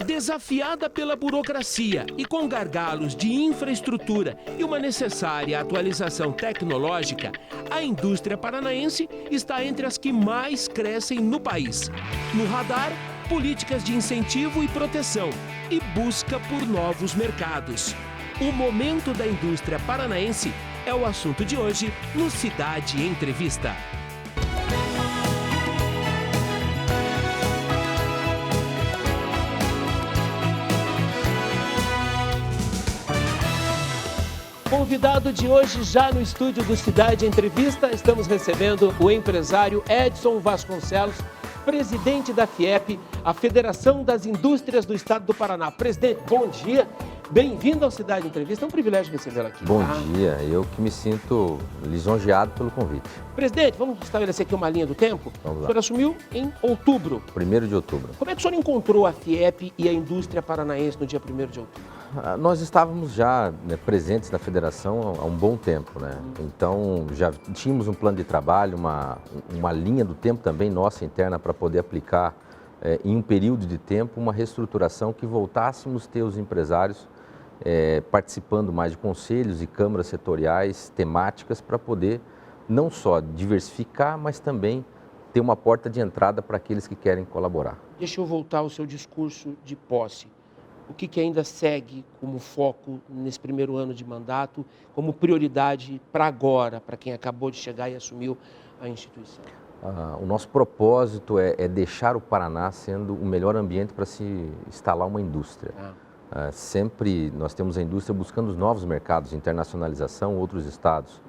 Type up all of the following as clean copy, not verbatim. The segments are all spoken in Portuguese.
Desafiada pela burocracia e com gargalos de infraestrutura e uma necessária atualização tecnológica, a indústria paranaense está entre as que mais crescem no país. No radar, políticas de incentivo e proteção e busca por novos mercados. O momento da indústria paranaense é o assunto de hoje no Cidade Entrevista. Convidado de hoje, já no estúdio do Cidade Entrevista, estamos recebendo o empresário Edson Vasconcelos, presidente da FIEP, a Federação das Indústrias do Estado do Paraná. Presidente, bom dia. Bem-vindo ao Cidade Entrevista, é um privilégio recebê-lo aqui. Bom dia, eu que me sinto lisonjeado pelo convite. Presidente, vamos estabelecer aqui uma linha do tempo? Vamos lá. O senhor assumiu em outubro. 1º de outubro. Como é que o senhor encontrou a FIEP e a indústria paranaense no dia 1º de outubro? Nós estávamos já presentes na federação há um bom tempo, né? Então já tínhamos um plano de trabalho, uma linha do tempo também nossa interna para poder aplicar em um período de tempo uma reestruturação que voltássemos a ter os empresários participando mais de conselhos e câmaras setoriais temáticas para poder não só diversificar, mas também ter uma porta de entrada para aqueles que querem colaborar. Deixa eu voltar ao seu discurso de posse. O que ainda segue como foco nesse primeiro ano de mandato, como prioridade para agora, para quem acabou de chegar e assumiu a instituição? O nosso propósito é deixar o Paraná sendo o melhor ambiente para se instalar uma indústria. Sempre nós temos a indústria buscando os novos mercados, internacionalização, outros estados,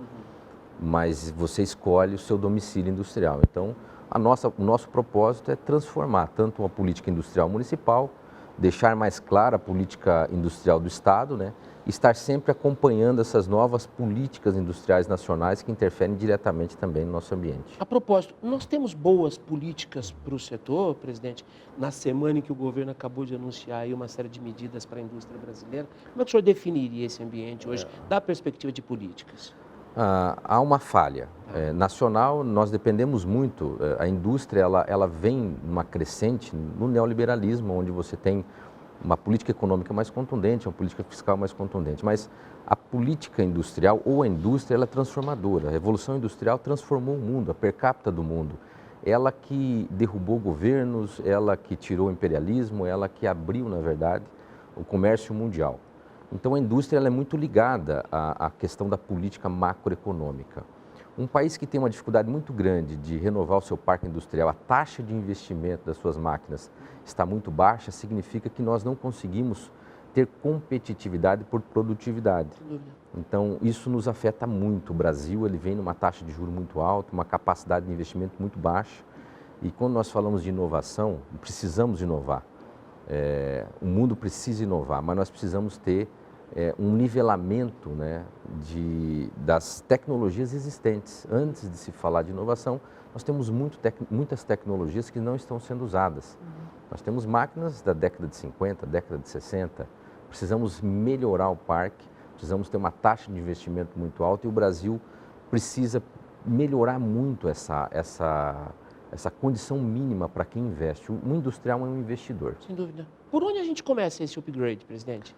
mas você escolhe o seu domicílio industrial. Então, o nosso propósito é transformar tanto uma política industrial municipal, deixar mais clara a política industrial do Estado, né? E estar sempre acompanhando essas novas políticas industriais nacionais que interferem diretamente também no nosso ambiente. A propósito, nós temos boas políticas para o setor, presidente, na semana em que o governo acabou de anunciar aí uma série de medidas para a indústria brasileira. Como é que o senhor definiria esse ambiente hoje, da perspectiva de políticas? Há uma falha. Nacional, nós dependemos muito, a indústria ela vem numa crescente no neoliberalismo, onde você tem uma política econômica mais contundente, uma política fiscal mais contundente, mas a política industrial ou a indústria ela é transformadora. A revolução industrial transformou o mundo, a per capita do mundo. Ela que derrubou governos, ela que tirou o imperialismo, ela que abriu, na verdade, o comércio mundial. Então, a indústria ela é muito ligada à questão da política macroeconômica. Um país que tem uma dificuldade muito grande de renovar o seu parque industrial, a taxa de investimento das suas máquinas está muito baixa, significa que nós não conseguimos ter competitividade por produtividade. Então, isso nos afeta muito. O Brasil ele vem numa taxa de juros muito alta, uma capacidade de investimento muito baixa. E quando nós falamos de inovação, precisamos inovar. O mundo precisa inovar, mas nós precisamos ter um nivelamento, né, das tecnologias existentes. Antes de se falar de inovação, nós temos muitas tecnologias que não estão sendo usadas. Nós temos máquinas da década de 50, década de 60, precisamos melhorar o parque, precisamos ter uma taxa de investimento muito alta e o Brasil precisa melhorar muito essa condição mínima para quem investe. Um industrial é um investidor. Sem dúvida. Por onde a gente começa esse upgrade, presidente?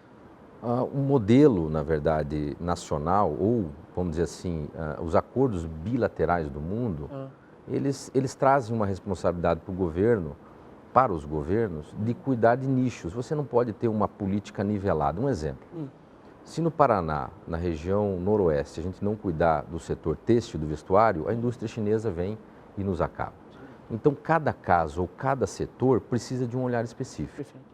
Um modelo, na verdade, nacional, ou, vamos dizer assim, os acordos bilaterais do mundo, eles trazem uma responsabilidade para os governos, de cuidar de nichos. Você não pode ter uma política nivelada. Um exemplo, se no Paraná, na região noroeste, a gente não cuidar do setor têxtil, do vestuário, a indústria chinesa vem e nos acaba. Então, cada caso ou cada setor precisa de um olhar específico. Perfeito.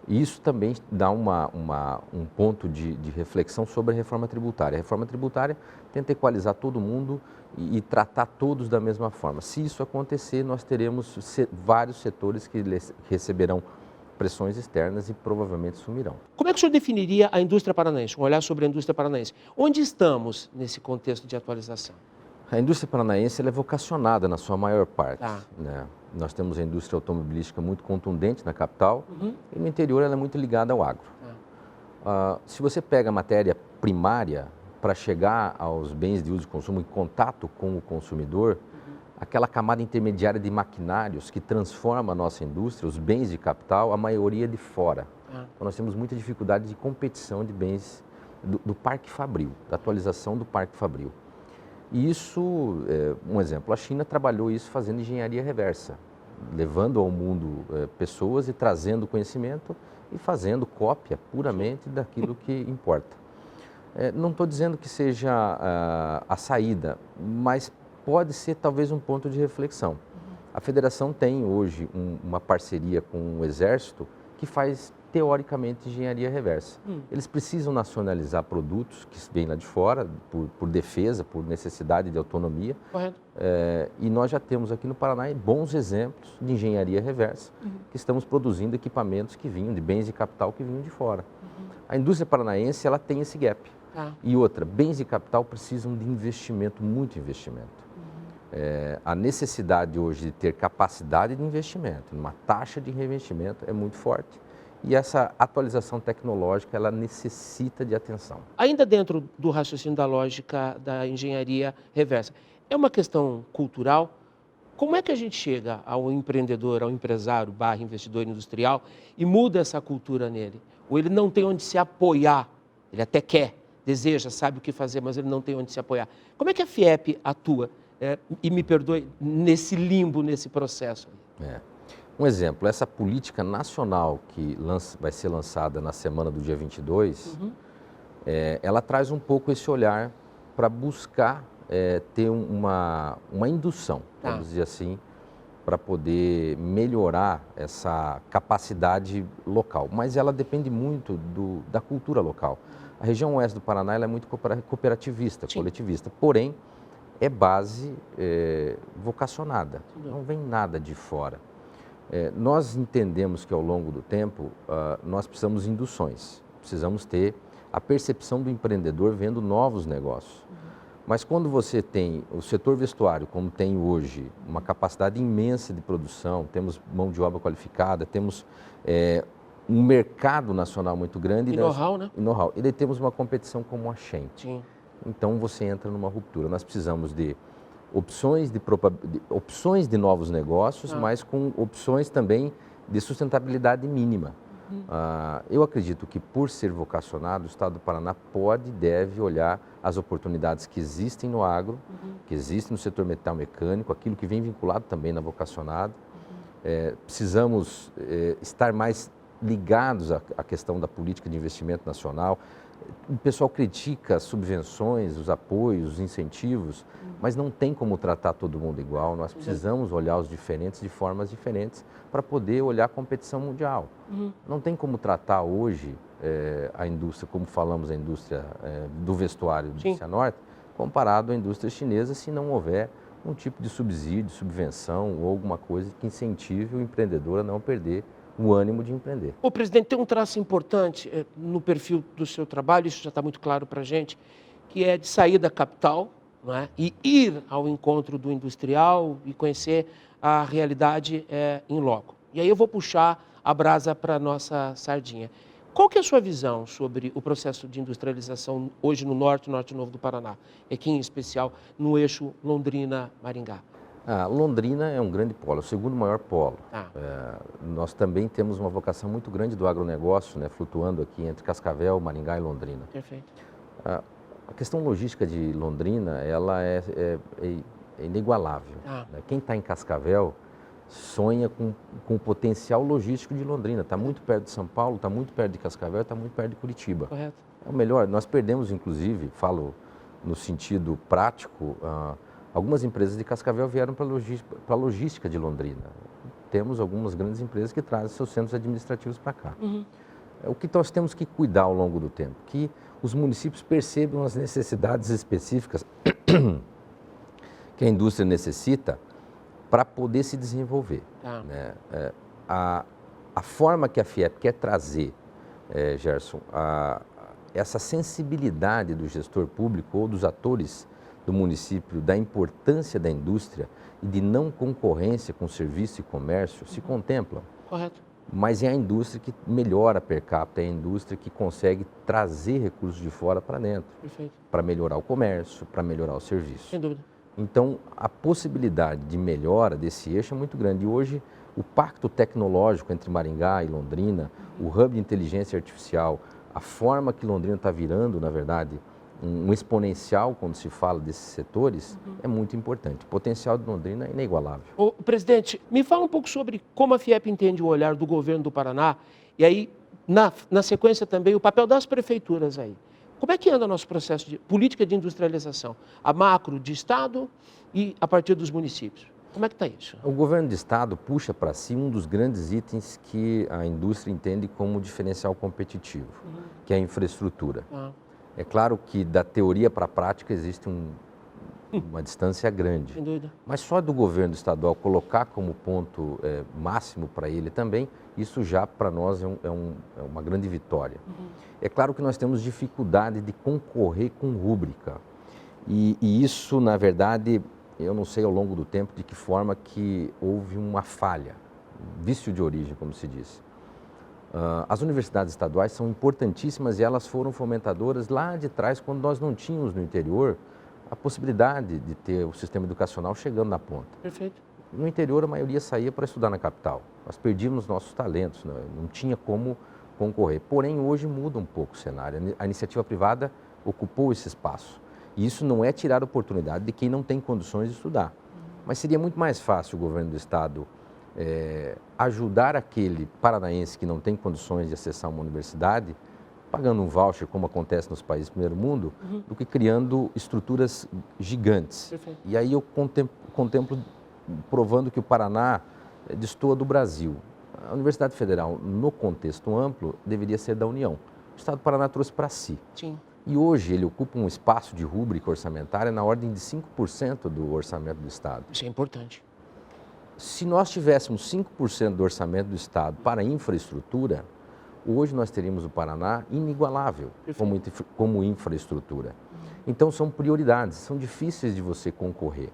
E isso também dá um ponto de reflexão sobre a reforma tributária. A reforma tributária tenta equalizar todo mundo e tratar todos da mesma forma. Se isso acontecer, nós teremos vários setores que receberão pressões externas e provavelmente sumirão. Como é que o senhor definiria a indústria paranaense, um olhar sobre a indústria paranaense? Onde estamos nesse contexto de atualização? A indústria paranaense ela é vocacionada na sua maior parte, né? Nós temos a indústria automobilística muito contundente na capital e no interior ela é muito ligada ao agro. Se você pega a matéria primária para chegar aos bens de uso e consumo em contato com o consumidor, aquela camada intermediária de maquinários que transforma a nossa indústria, os bens de capital, a maioria de fora. Então nós temos muita dificuldade de competição de bens do parque fabril, da atualização do parque fabril. E isso, um exemplo, a China trabalhou isso fazendo engenharia reversa, levando ao mundo pessoas e trazendo conhecimento e fazendo cópia puramente daquilo que importa. Não estou dizendo que seja a saída, mas pode ser talvez um ponto de reflexão. A federação tem hoje uma parceria com o Exército que faz teoricamente engenharia reversa. Eles precisam nacionalizar produtos que vêm lá de fora, por defesa, por necessidade de autonomia. Correto. E nós já temos aqui no Paraná bons exemplos de engenharia reversa, que estamos produzindo equipamentos que vinham de bens de capital que vinham de fora. A indústria paranaense ela tem esse gap. E outra, bens de capital precisam de investimento, muito investimento. A necessidade hoje de ter capacidade de investimento, uma taxa de reinvestimento é muito forte. E essa atualização tecnológica, ela necessita de atenção. Ainda dentro do raciocínio da lógica da engenharia reversa, é uma questão cultural? Como é que a gente chega ao empreendedor, ao empresário, / investidor industrial e muda essa cultura nele? Ou ele não tem onde se apoiar, ele até quer, deseja, sabe o que fazer, mas ele não tem onde se apoiar. Como é que a FIEP atua, e me perdoe, nesse limbo, nesse processo? Um exemplo, essa política nacional que vai ser lançada na semana do dia 22, ela traz um pouco esse olhar para buscar ter uma indução, vamos dizer assim, para poder melhorar essa capacidade local. Mas ela depende muito da cultura local. A região oeste do Paraná ela é muito cooperativista, coletivista, porém é base vocacionada, não vem nada de fora. Nós entendemos que ao longo do tempo nós precisamos de induções, precisamos ter a percepção do empreendedor vendo novos negócios. Mas quando você tem o setor vestuário, como tem hoje, uma capacidade imensa de produção, temos mão de obra qualificada, temos um mercado nacional muito grande. E know-how, né? E know-how. E daí temos uma competição como a Shen. Então você entra numa ruptura. Nós precisamos de opções de novos negócios, mas com opções também de sustentabilidade mínima. Eu acredito que, por ser vocacionado, o Estado do Paraná pode e deve olhar as oportunidades que existem no agro, que existem no setor metal mecânico, aquilo que vem vinculado também na vocacionado. Precisamos estar mais ligados à questão da política de investimento nacional. O pessoal critica as subvenções, os apoios, os incentivos, mas não tem como tratar todo mundo igual. Nós precisamos olhar os diferentes de formas diferentes para poder olhar a competição mundial. Não tem como tratar hoje a indústria, como falamos, a indústria do vestuário de Cianorte, comparado à indústria chinesa, se não houver um tipo de subsídio, subvenção ou alguma coisa que incentive o empreendedor a não perder o ânimo de empreender. O presidente, tem um traço importante no perfil do seu trabalho, isso já está muito claro para a gente, que é de sair da capital, não é? E ir ao encontro do industrial e conhecer a realidade em loco. E aí eu vou puxar a brasa para a nossa sardinha. Qual que é a sua visão sobre o processo de industrialização hoje no Norte Novo do Paraná? Aqui em especial no eixo Londrina-Maringá. Londrina é um grande polo, é o segundo maior polo. Nós também temos uma vocação muito grande do agronegócio, né, flutuando aqui entre Cascavel, Maringá e Londrina. Perfeito. A questão logística de Londrina, ela é inigualável. Né? Quem está em Cascavel sonha com o potencial logístico de Londrina. Está muito perto de São Paulo, está muito perto de Cascavel, está muito perto de Curitiba. Correto. É o melhor. Nós perdemos, inclusive, falo no sentido prático, algumas empresas de Cascavel vieram para a logística de Londrina. Temos algumas grandes empresas que trazem seus centros administrativos para cá. O que nós temos que cuidar ao longo do tempo? Que os municípios percebam as necessidades específicas que a indústria necessita para poder se desenvolver. Né? A forma que a FIEP quer trazer, Gerson, essa sensibilidade do gestor público ou dos atores do município da importância da indústria e de não concorrência com serviço e comércio se contemplam. Correto. Mas é a indústria que melhora a per capita, é a indústria que consegue trazer recursos de fora para dentro. Perfeito. Para melhorar o comércio, para melhorar o serviço. Sem dúvida. Então, a possibilidade de melhora desse eixo é muito grande. E hoje, o pacto tecnológico entre Maringá e Londrina, o hub de inteligência artificial, a forma que Londrina está virando, na verdade, um exponencial quando se fala desses setores, é muito importante. O potencial de Londrina é inigualável. Ô, presidente, me fala um pouco sobre como a FIEP entende o olhar do governo do Paraná e aí, na sequência também, o papel das prefeituras aí. Como é que anda o nosso processo de política de industrialização? A macro de Estado e a partir dos municípios. Como é que está isso? O governo de Estado puxa para si um dos grandes itens que a indústria entende como diferencial competitivo, que é a infraestrutura. É claro que da teoria para a prática existe uma distância grande. Sem dúvida. Mas só do governo estadual colocar como ponto máximo para ele também, isso já para nós é uma grande vitória. É claro que nós temos dificuldade de concorrer com rúbrica. E isso, na verdade, eu não sei ao longo do tempo de que forma que houve uma falha, vício de origem, como se diz. As universidades estaduais são importantíssimas e elas foram fomentadoras lá de trás, quando nós não tínhamos no interior a possibilidade de ter o sistema educacional chegando na ponta. Perfeito. No interior, a maioria saía para estudar na capital. Nós perdíamos nossos talentos, não tinha como concorrer. Porém, hoje muda um pouco o cenário. A iniciativa privada ocupou esse espaço. E isso não é tirar a oportunidade de quem não tem condições de estudar. Mas seria muito mais fácil o governo do Estado ajudar aquele paranaense que não tem condições de acessar uma universidade, pagando um voucher, como acontece nos países do primeiro mundo, do que criando estruturas gigantes. Perfeito. E aí eu contemplo provando que o Paraná destoa do Brasil. A Universidade Federal, no contexto amplo, deveria ser da União. O Estado do Paraná trouxe para si. Sim. E hoje ele ocupa um espaço de rúbrica orçamentária na ordem de 5% do orçamento do Estado. Isso é importante. Se nós tivéssemos 5% do orçamento do Estado para infraestrutura, hoje nós teríamos o Paraná inigualável como infraestrutura. Então são prioridades, são difíceis de você concorrer.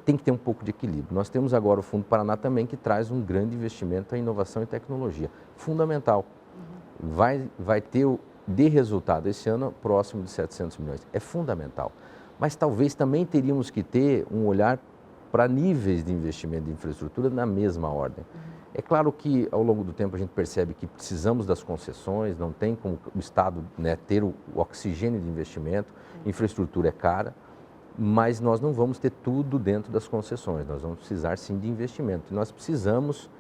Tem que ter um pouco de equilíbrio. Nós temos agora o Fundo Paraná também, que traz um grande investimento em inovação e tecnologia. Fundamental. Vai ter de resultado esse ano próximo de 700 milhões. É fundamental. Mas talvez também teríamos que ter um olhar para níveis de investimento de infraestrutura na mesma ordem. É claro que ao longo do tempo a gente percebe que precisamos das concessões, não tem como o Estado ter o oxigênio de investimento, infraestrutura é cara, mas nós não vamos ter tudo dentro das concessões, nós vamos precisar sim de investimento. E nós precisamos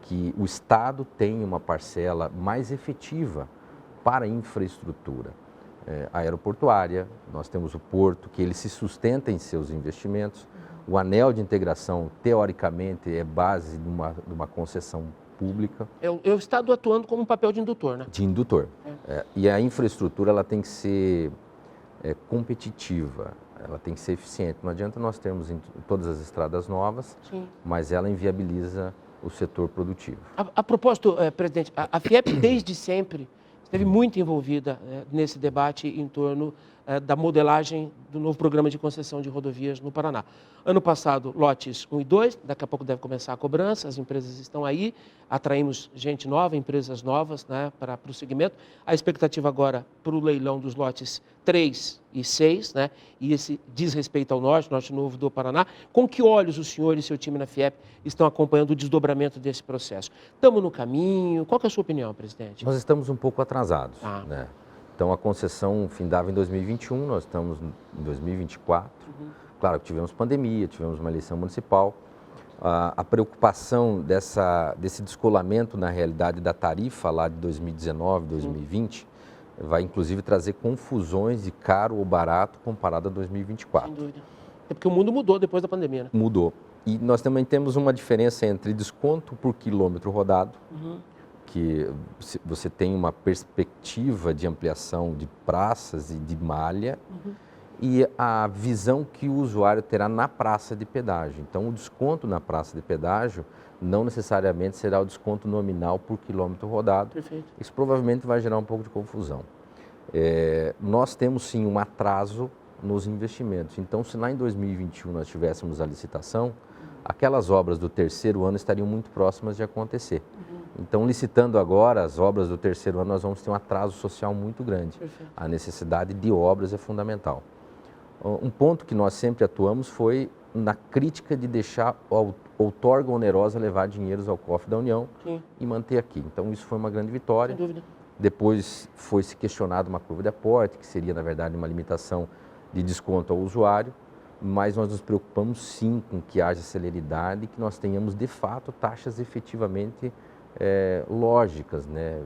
que o Estado tenha uma parcela mais efetiva para a infraestrutura aeroportuária, nós temos o porto, que ele se sustenta em seus investimentos. O anel de integração, teoricamente, é base de uma concessão pública. É o Estado atuando como um papel de indutor, né? De indutor. E a infraestrutura ela tem que ser competitiva, ela tem que ser eficiente. Não adianta nós termos em todas as estradas novas, mas ela inviabiliza o setor produtivo. A propósito, presidente, a FIEP desde sempre esteve muito envolvida nesse debate em torno da modelagem do novo programa de concessão de rodovias no Paraná. Ano passado, lotes 1 e 2, daqui a pouco deve começar a cobrança, as empresas estão aí, atraímos gente nova, empresas novas para o segmento. A expectativa agora para o leilão dos lotes 3 e 6, e esse diz respeito ao Norte Novo do Paraná. Com que olhos o senhor e seu time na FIEP estão acompanhando o desdobramento desse processo? Estamos no caminho? Qual que é a sua opinião, presidente? Nós estamos um pouco atrasados, Então, a concessão findava em 2021, nós estamos em 2024. Claro que tivemos pandemia, tivemos uma eleição municipal. A preocupação desse descolamento, na realidade, da tarifa lá de 2019, 2020, vai, inclusive, trazer confusões de caro ou barato comparado a 2024. Sem dúvida. É porque o mundo mudou depois da pandemia, né? Mudou. E nós também temos uma diferença entre desconto por quilômetro rodado, que você tem uma perspectiva de ampliação de praças e de malha, e a visão que o usuário terá na praça de pedágio. Então, o desconto na praça de pedágio não necessariamente será o desconto nominal por quilômetro rodado. Perfeito. Isso provavelmente vai gerar um pouco de confusão. Nós temos, sim, um atraso nos investimentos. Então, se lá em 2021 nós tivéssemos a licitação, aquelas obras do terceiro ano estariam muito próximas de acontecer. Então, licitando agora as obras do terceiro ano, nós vamos ter um atraso social muito grande. Perfeito. A necessidade de obras é fundamental. Um ponto que nós sempre atuamos foi na crítica de deixar a outorga onerosa levar dinheiros ao cofre da União e manter aqui. Então, isso foi uma grande vitória. Sem dúvida. Depois foi-se questionado uma curva de aporte, que seria, na verdade, uma limitação de desconto ao usuário, mas nós nos preocupamos sim com que haja celeridade e que nós tenhamos, de fato, taxas efetivamente lógicas, né,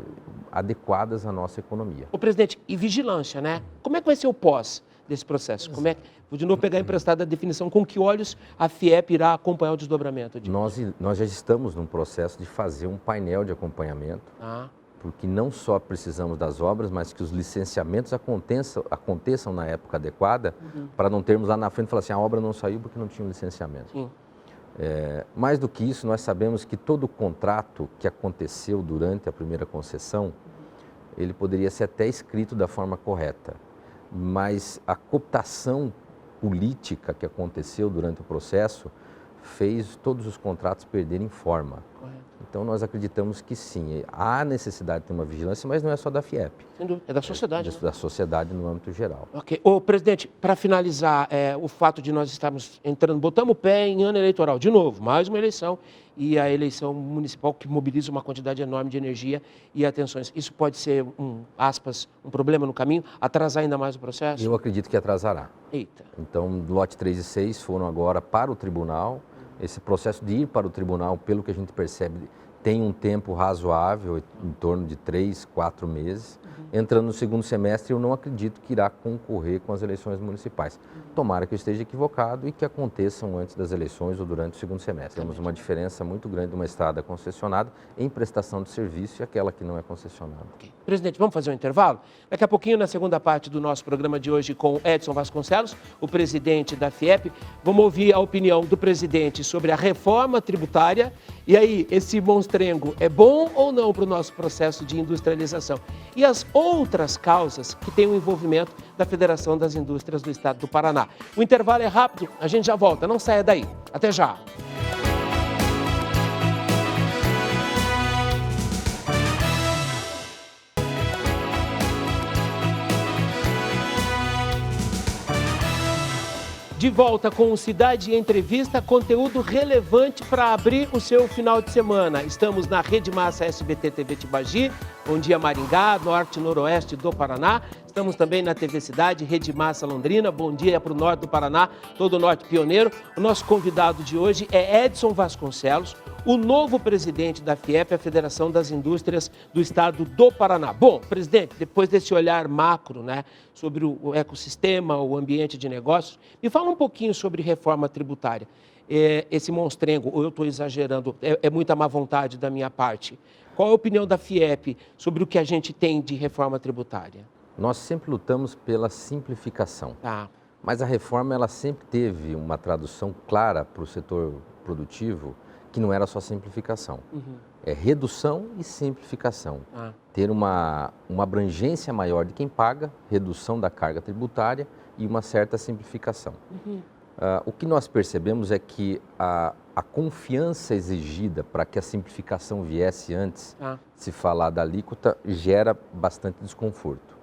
adequadas à nossa economia. Ô, presidente, e vigilância, né? Como é que vai ser o pós desse processo? Como é que, vou de novo pegar emprestada a definição, com que olhos a FIEP irá acompanhar o desdobramento disso? Nós já estamos num processo de fazer um painel de acompanhamento, porque não só precisamos das obras, mas que os licenciamentos aconteçam na época adequada, para não termos lá na frente falar assim, a obra não saiu porque não tinha um licenciamento. Mais do que isso, nós sabemos que todo o contrato que aconteceu durante a primeira concessão, ele poderia ser até escrito da forma correta, mas a cooptação política que aconteceu durante o processo fez todos os contratos perderem forma. Então, nós acreditamos que sim, há necessidade de ter uma vigilância, mas não é só da FIEP. Sem dúvida, é da sociedade. É da sociedade no âmbito geral. Ok. Ô, presidente, para finalizar, o fato de nós estarmos entrando, botamos o pé em ano eleitoral, de novo, mais uma eleição, e a eleição municipal que mobiliza uma quantidade enorme de energia e atenções. Isso pode ser, aspas, um problema no caminho, atrasar ainda mais o processo? Eu acredito que atrasará. Eita. Então, lote 3 e 6 foram agora para o tribunal. Esse processo de ir para o tribunal, pelo que a gente percebe, tem um tempo razoável, em torno de 3, 4 meses. Entrando no segundo semestre, eu não acredito que irá concorrer com as eleições municipais. Tomara que eu esteja equivocado e que aconteçam antes das eleições ou durante o segundo semestre. Temos uma diferença muito grande de uma estrada concessionada em prestação de serviço e aquela que não é concessionada. Okay. Presidente, vamos fazer um intervalo? Daqui a pouquinho, na segunda parte do nosso programa de hoje, com Edson Vasconcelos, o presidente da FIEP, vamos ouvir a opinião do presidente sobre a reforma tributária. E aí, esse monstrengo é bom ou não para o nosso processo de industrialização? E as outras causas que têm o envolvimento da Federação das Indústrias do Estado do Paraná. O intervalo é rápido, a gente já volta, não saia daí. Até já! De volta com o Cidade Entrevista, conteúdo relevante para abrir o seu final de semana. Estamos na Rede Massa SBT TV Tibagi, Bom Dia Maringá, Norte e Noroeste do Paraná. Estamos também na TV Cidade, Rede Massa Londrina, Bom Dia para o Norte do Paraná, todo o Norte pioneiro. O nosso convidado de hoje é Edson Vasconcelos, o novo presidente da FIEP, a Federação das Indústrias do Estado do Paraná. Bom, presidente, depois desse olhar macro, né, sobre o ecossistema, o ambiente de negócios, me fala um pouquinho sobre reforma tributária. Esse monstrengo, ou eu estou exagerando, é muita má vontade da minha parte. Qual a opinião da FIEP sobre o que a gente tem de reforma tributária? Nós sempre lutamos pela simplificação, mas a reforma ela sempre teve uma tradução clara para o setor produtivo, que não era só simplificação. É redução e simplificação. Ter uma abrangência maior de quem paga, redução da carga tributária e uma certa simplificação. O que nós percebemos é que a confiança exigida para que a simplificação viesse antes de se falar da alíquota gera bastante desconforto.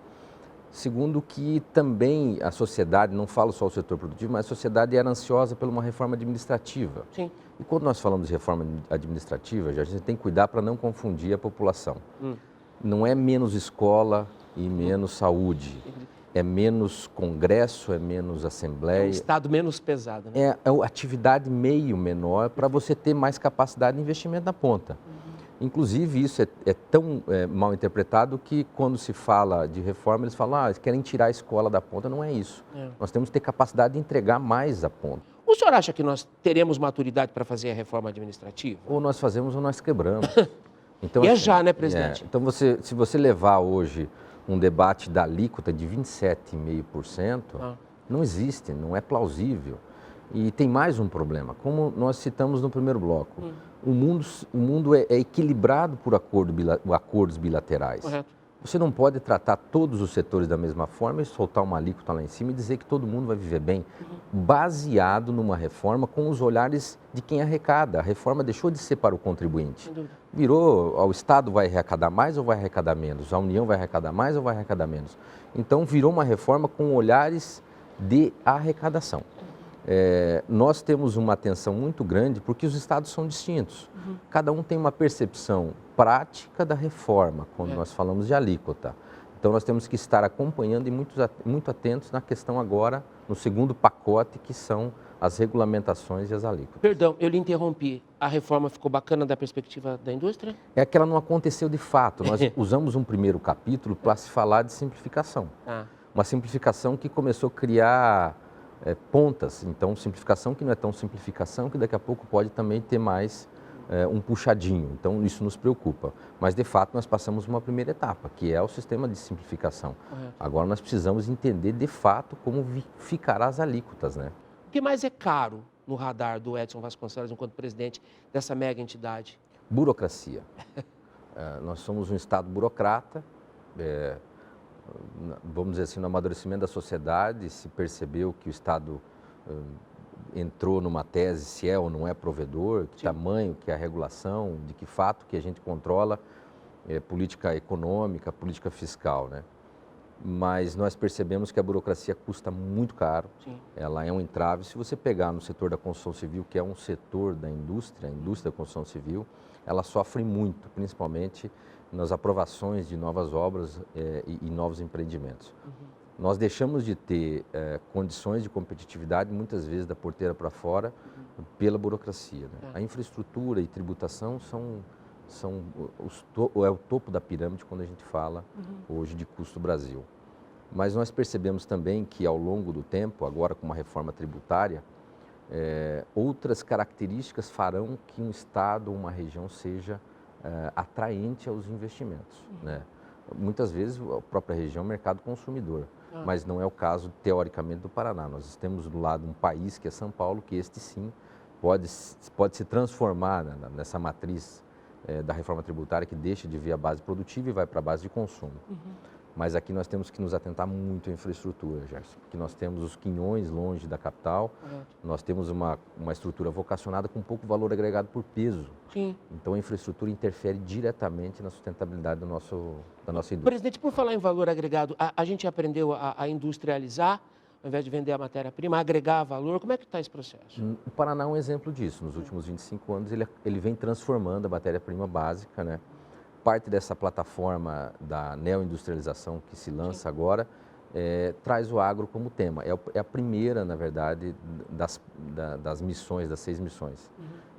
Segundo que também a sociedade, não falo só o setor produtivo, mas a sociedade era ansiosa por uma reforma administrativa. Sim. E quando nós falamos de reforma administrativa, a gente tem que cuidar para não confundir a população. Não é menos escola e menos saúde. É menos congresso, é menos assembleia. É um Estado menos pesado, né? É a atividade meio menor para você ter mais capacidade de investimento na ponta. Inclusive, isso é tão mal interpretado que quando se fala de reforma, eles falam, eles querem tirar a escola da ponta. Não é isso. Nós temos que ter capacidade de entregar mais a ponta. O senhor acha que nós teremos maturidade para fazer a reforma administrativa? Ou nós fazemos ou nós quebramos. Então, e assim, já, né, presidente? Então, se você levar hoje um debate da alíquota de 27,5%, não existe, não é plausível. E tem mais um problema, como nós citamos no primeiro bloco. O mundo é equilibrado por acordos bilaterais. Correto. Você não pode tratar todos os setores da mesma forma e soltar uma alíquota lá em cima e dizer que todo mundo vai viver bem, baseado numa reforma com os olhares de quem arrecada. A reforma deixou de ser para o contribuinte. Virou, o Estado vai arrecadar mais ou vai arrecadar menos? A União vai arrecadar mais ou vai arrecadar menos? Então, virou uma reforma com olhares de arrecadação. Nós temos uma atenção muito grande porque os estados são distintos. Cada um tem uma percepção prática da reforma, quando nós falamos de alíquota. Então, nós temos que estar acompanhando e muito atentos na questão agora, no segundo pacote, que são as regulamentações e as alíquotas. Perdão, eu lhe interrompi. A reforma ficou bacana da perspectiva da indústria? É que ela não aconteceu de fato. Nós usamos um primeiro capítulo para se falar de simplificação. Uma simplificação que começou a criar pontas. Então, simplificação que não é tão simplificação, que daqui a pouco pode também ter mais um puxadinho. Então, isso nos preocupa. Mas, de fato, nós passamos uma primeira etapa, que é o sistema de simplificação. Agora, nós precisamos entender, de fato, como ficará as alíquotas, né? O que mais é caro no radar do Edson Vasconcelos enquanto presidente dessa mega entidade? Burocracia. Nós somos um Estado burocrata. Vamos dizer assim, no amadurecimento da sociedade, se percebeu que o Estado entrou numa tese se é ou não é provedor, que tamanho, que é a regulação, de que fato que a gente controla política econômica, política fiscal, né? Mas nós percebemos que a burocracia custa muito caro, ela é um entrave. Se você pegar no setor da construção civil, que é um setor da indústria, a indústria da construção civil, ela sofre muito, principalmente nas aprovações de novas obras e novos empreendimentos. Nós deixamos de ter condições de competitividade, muitas vezes da porteira para fora, pela burocracia, né? A infraestrutura e tributação é o topo da pirâmide quando a gente fala hoje de custo Brasil. Mas nós percebemos também que ao longo do tempo, agora com uma reforma tributária, outras características farão que um estado ou uma região seja atraente aos investimentos, né? Muitas vezes a própria região é um mercado consumidor, mas não é o caso teoricamente do Paraná. Nós temos do lado um país que é São Paulo, que este sim pode se transformar nessa matriz da reforma tributária, que deixa de vir a base produtiva e vai para a base de consumo. Mas aqui nós temos que nos atentar muito à infraestrutura, Gerson, porque nós temos os quinhões longe da capital, nós temos uma estrutura vocacionada com pouco valor agregado por peso. Então a infraestrutura interfere diretamente na sustentabilidade da nossa indústria. Presidente, por falar em valor agregado, a gente aprendeu a industrializar, ao invés de vender a matéria-prima, agregar valor. Como é que está esse processo? O Paraná é um exemplo disso. Nos últimos 25 anos, ele vem transformando a matéria-prima básica, né? Parte dessa plataforma da neoindustrialização que se lança agora traz o agro como tema. É a primeira, na verdade, das missões, das 6 missões.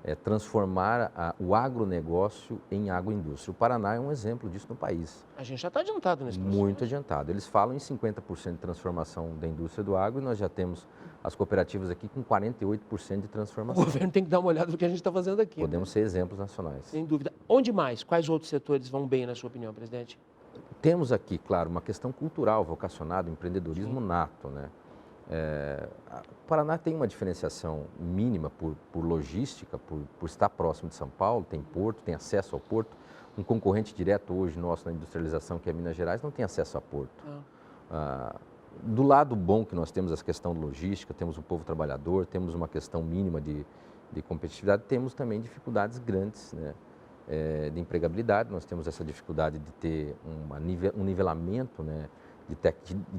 É transformar o agronegócio em agroindústria. O Paraná é um exemplo disso no país. A gente já está adiantado nesse processo. Muito adiantado. Eles falam em 50% de transformação da indústria do agro e nós já temos as cooperativas aqui com 48% de transformação. O governo tem que dar uma olhada no que a gente está fazendo aqui. Podemos ser exemplos nacionais. Sem dúvida. Onde mais? Quais outros setores vão bem, na sua opinião, presidente? Temos aqui, claro, uma questão cultural vocacionada, empreendedorismo nato, né? O Paraná tem uma diferenciação mínima por logística, por estar próximo de São Paulo, tem porto, tem acesso ao porto. Um concorrente direto hoje nosso na industrialização, que é Minas Gerais, não tem acesso a porto. Do lado bom que nós temos a questão logística, temos o povo trabalhador, temos uma questão mínima de competitividade, temos também dificuldades grandes, né? De empregabilidade. Nós temos essa dificuldade de ter um nivelamento, né, de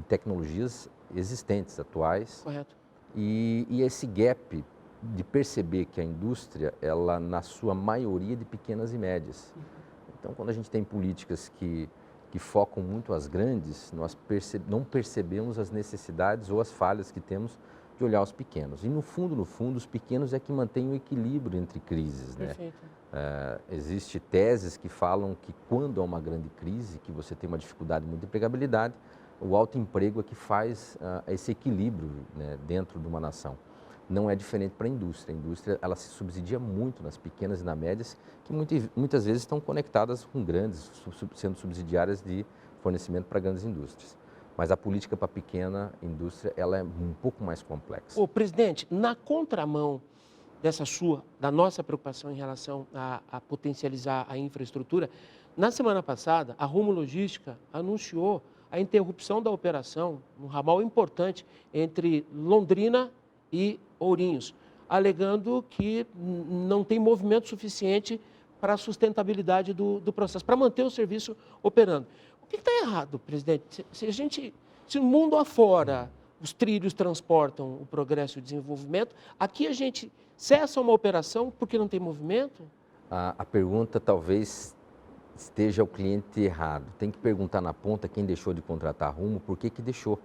tecnologias existentes, atuais. Correto. E esse gap de perceber que a indústria, ela na sua maioria é de pequenas e médias. Então, quando a gente tem políticas que focam muito as grandes, nós não percebemos as necessidades ou as falhas que temos de olhar os pequenos. E no fundo, os pequenos é que mantêm o equilíbrio entre crises, né? Perfeito. Existem teses que falam que quando há uma grande crise, que você tem uma dificuldade muito de empregabilidade, o alto emprego é que faz esse equilíbrio, né, dentro de uma nação. Não é diferente para a indústria. A indústria, ela se subsidia muito nas pequenas e nas médias, que muitas vezes estão conectadas com grandes, sendo subsidiárias de fornecimento para grandes indústrias. Mas a política para a pequena indústria, ela é um pouco mais complexa. Ô, presidente, na contramão da nossa preocupação em relação a potencializar a infraestrutura, na semana passada, a Rumo Logística anunciou a interrupção da operação, um ramal importante entre Londrina e Ourinhos, alegando que não tem movimento suficiente para a sustentabilidade do processo, para manter o serviço operando. O que está errado, presidente? Se o mundo afora os trilhos transportam o progresso e o desenvolvimento. Aqui a gente cessa uma operação porque não tem movimento? A pergunta talvez esteja o cliente errado. Tem que perguntar na ponta quem deixou de contratar a Rumo, por que deixou.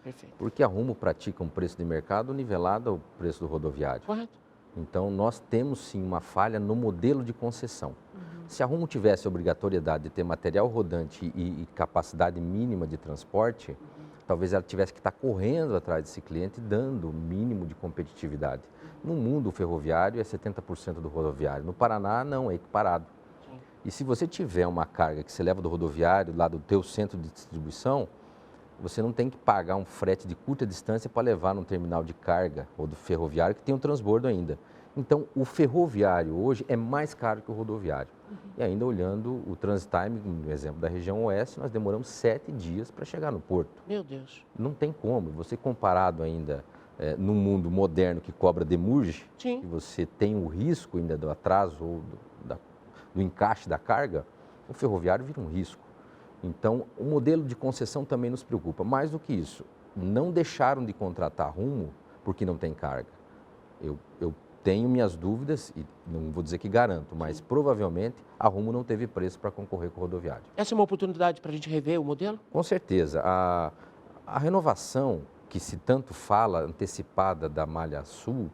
Perfeito. Porque a Rumo pratica um preço de mercado nivelado ao preço do rodoviário. Correto. Então, nós temos sim uma falha no modelo de concessão. Se a Rumo tivesse a obrigatoriedade de ter material rodante e capacidade mínima de transporte, talvez ela tivesse que estar correndo atrás desse cliente, dando o mínimo de competitividade. No mundo ferroviário é 70% do rodoviário. No Paraná, não, é equiparado. Sim. E se você tiver uma carga que você leva do rodoviário, lá do teu centro de distribuição, você não tem que pagar um frete de curta distância para levar num terminal de carga ou do ferroviário que tem um transbordo ainda. Então, o ferroviário hoje é mais caro que o rodoviário. E ainda olhando o transit time, no exemplo da região oeste, nós demoramos 7 dias para chegar no porto. Meu Deus. Não tem como. Você comparado ainda num mundo moderno que cobra demurge, Sim. que você tem o risco ainda do atraso ou do encaixe da carga, o ferroviário vira um risco. Então, o modelo de concessão também nos preocupa. Mais do que isso, não deixaram de contratar a Rumo porque não tem carga. Eu tenho minhas dúvidas, e não vou dizer que garanto, mas provavelmente a Rumo não teve preço para concorrer com o rodoviário. Essa é uma oportunidade para a gente rever o modelo? Com certeza. A renovação que se tanto fala, antecipada da Malha Sul,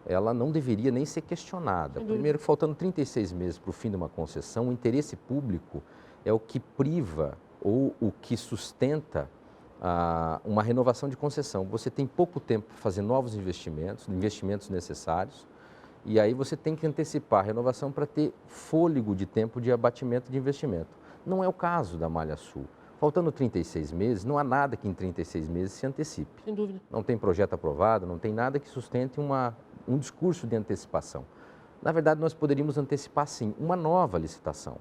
ela não deveria nem ser questionada. Primeiro, faltando 36 meses para o fim de uma concessão, o interesse público é o que priva ou o que sustenta uma renovação de concessão. Você tem pouco tempo para fazer novos investimentos necessários, e aí você tem que antecipar a renovação para ter fôlego de tempo de abatimento de investimento. Não é o caso da Malha Sul. Faltando 36 meses, não há nada que em 36 meses se antecipe. Sem dúvida. Não tem projeto aprovado, não tem nada que sustente um discurso de antecipação. Na verdade, nós poderíamos antecipar, sim, uma nova licitação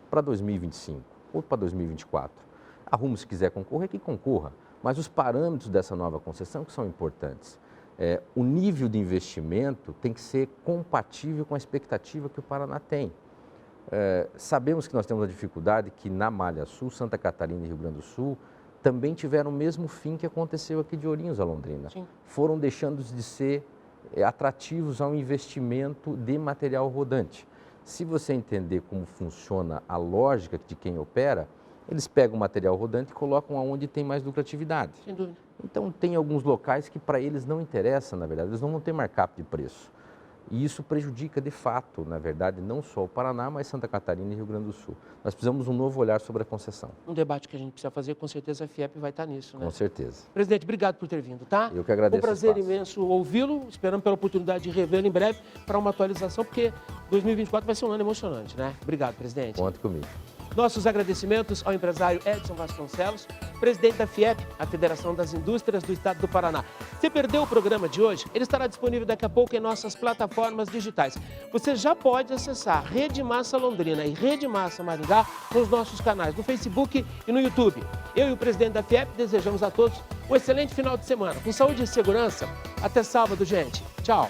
para 2025 ou para 2024. A Rumo, se quiser concorrer, que concorra, mas os parâmetros dessa nova concessão que são importantes. O nível de investimento tem que ser compatível com a expectativa que o Paraná tem. Sabemos que nós temos a dificuldade que na Malha Sul, Santa Catarina e Rio Grande do Sul também tiveram o mesmo fim que aconteceu aqui de Ourinhos a Londrina. Sim. Foram deixando de ser atrativos ao investimento de material rodante. Se você entender como funciona a lógica de quem opera, eles pegam o material rodante e colocam aonde tem mais lucratividade. Sem dúvida. Então, tem alguns locais que para eles não interessa, na verdade, eles não vão ter markup de preço. E isso prejudica, de fato, na verdade, não só o Paraná, mas Santa Catarina e Rio Grande do Sul. Nós precisamos de um novo olhar sobre a concessão. Um debate que a gente precisa fazer, com certeza a FIEP vai estar nisso, né? Com certeza. Presidente, obrigado por ter vindo, tá? Eu que agradeço. Foi um prazer imenso ouvi-lo, esperando pela oportunidade de revê-lo em breve para uma atualização, porque 2024 vai ser um ano emocionante, né? Obrigado, presidente. Conte comigo. Nossos agradecimentos ao empresário Edson Vasconcelos, presidente da FIEP, a Federação das Indústrias do Estado do Paraná. Se perdeu o programa de hoje, ele estará disponível daqui a pouco em nossas plataformas digitais. Você já pode acessar Rede Massa Londrina e Rede Massa Maringá nos nossos canais no Facebook e no YouTube. Eu e o presidente da FIEP desejamos a todos um excelente final de semana. Com saúde e segurança, até sábado, gente. Tchau.